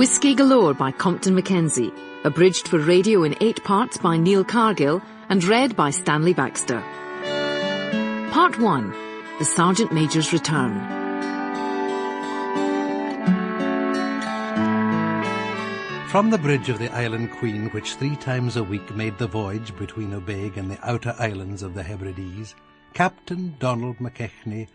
Whisky Galore by Compton Mackenzie, abridged for radio in 8 parts by Neil Cargill and read by Stanley Baxter. Part 1. The Sergeant Major's Return. From the bridge of the Island Queen, which 3 times a week made the voyage between Ubaig and the outer islands of the Hebrides, Captain Donald McKechnie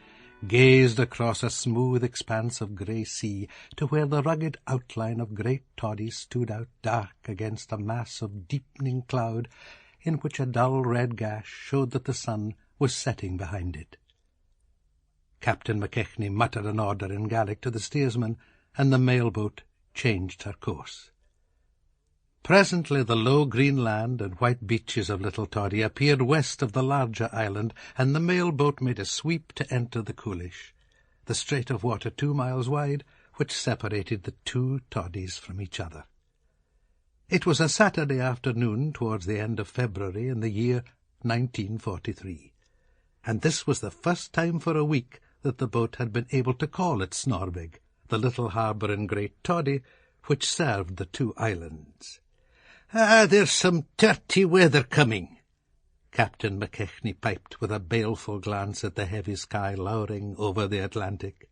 gazed across a smooth expanse of grey sea to where the rugged outline of Great Toddy stood out dark against a mass of deepening cloud in which a dull red gash showed that the sun was setting behind it. Captain McKechnie muttered an order in Gaelic to the steersman, and the mail-boat changed her course. Presently the low green land and white beaches of Little Toddy appeared west of the larger island, and the mail-boat made a sweep to enter the coulish, the strait of water 2 miles wide, which separated the 2 Toddies from each other. It was a Saturday afternoon towards the end of February in the year 1943, and this was the first time for a week that the boat had been able to call at Snorbig, the little harbour in Great Toddy, which served the 2 islands. There's some dirty weather coming," Captain McKechnie piped with a baleful glance at the heavy sky lowering over the Atlantic.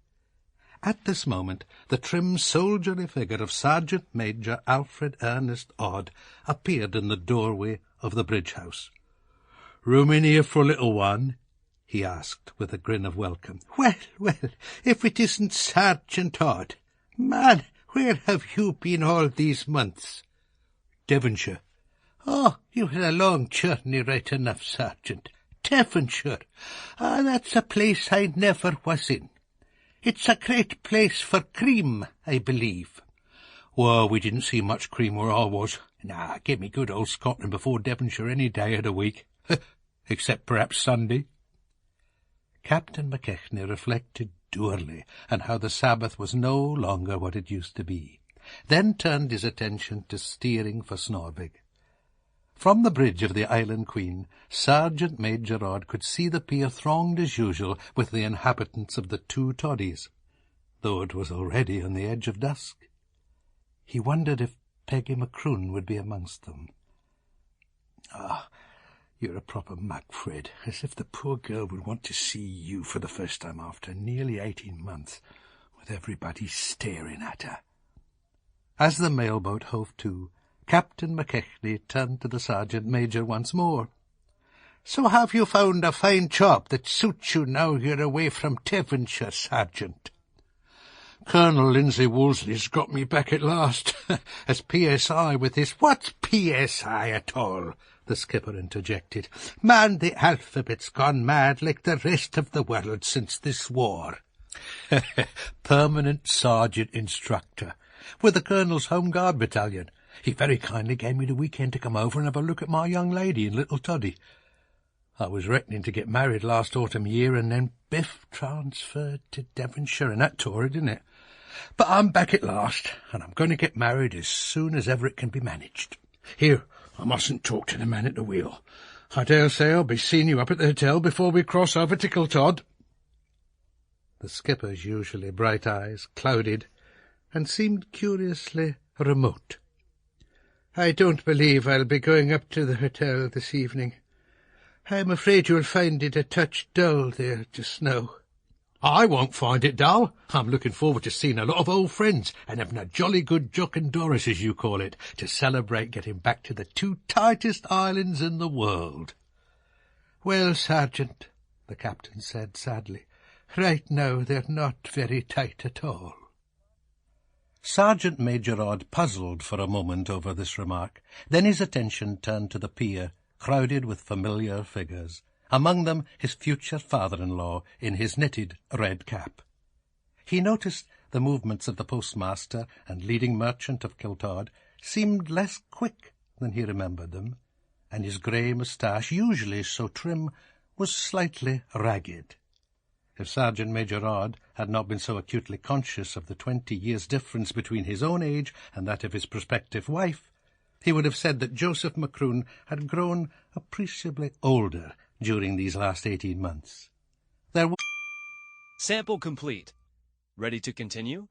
At this moment the trim soldierly figure of Sergeant Major Alfred Ernest Odd appeared in the doorway of the bridge-house. "Room in here for a little one?" he asked with a grin of welcome. Well, if it isn't Sergeant Odd. Man, where have you been all these months?" "Devonshire." "Oh, you had a long journey, right enough, Sergeant. Devonshire. That's a place I never was in. It's a great place for cream, I believe." "Well, we didn't see much cream where I was. Nah, give me good old Scotland before Devonshire any day of the week. Except perhaps Sunday." Captain McKechnie reflected dourly on how the Sabbath was no longer what it used to be, then turned his attention to steering for Snorbig. From the bridge of the Island Queen, Sergeant Major Odd could see the pier thronged as usual with the inhabitants of the 2 Toddies, though it was already on the edge of dusk. He wondered if Peggy Macroon would be amongst them. You're a proper mug, Fred, as if the poor girl would want to see you for the first time after nearly 18 months, with everybody staring at her." As the mailboat hove to, Captain McKechnie turned to the Sergeant Major once more. "So have you found a fine job that suits you now you're away from Devonshire, Sergeant?" "Colonel Lindsay Wolseley's got me back at last, as PSI with his—" "What's PSI at all?" the skipper interjected. "Man, the alphabet's gone mad like the rest of the world since this war." "Permanent Sergeant Instructor, with the Colonel's Home Guard Battalion. He very kindly gave me the weekend to come over and have a look at my young lady in Little Toddy. I was reckoning to get married last autumn year, and then biff transferred to Devonshire, and that tore it, didn't it? But I'm back at last, and I'm going to get married as soon as ever it can be managed. Here, I mustn't talk to the man at the wheel. I dare say I'll be seeing you up at the hotel before we cross over to Kiltod." The skipper's usually bright eyes clouded and seemed curiously remote. "I don't believe I'll be going up to the hotel this evening. I'm afraid you'll find it a touch dull there just now." "I won't find it dull. I'm looking forward to seeing a lot of old friends and having a jolly good Jock and Doris, as you call it, to celebrate getting back to the 2 tightest islands in the world." "Well, Sergeant," the captain said sadly, "right now they're not very tight at all." Sergeant Major Odd puzzled for a moment over this remark. Then his attention turned to the pier, crowded with familiar figures, among them his future father-in-law in his knitted red cap. He noticed the movements of the postmaster and leading merchant of Kiltod seemed less quick than he remembered them, and his grey moustache, usually so trim, was slightly ragged. If Sergeant Major Odd had not been so acutely conscious of the 20 years' difference between his own age and that of his prospective wife, he would have said that Joseph Macroon had grown appreciably older during these last 18 months. Sample complete. Ready to continue?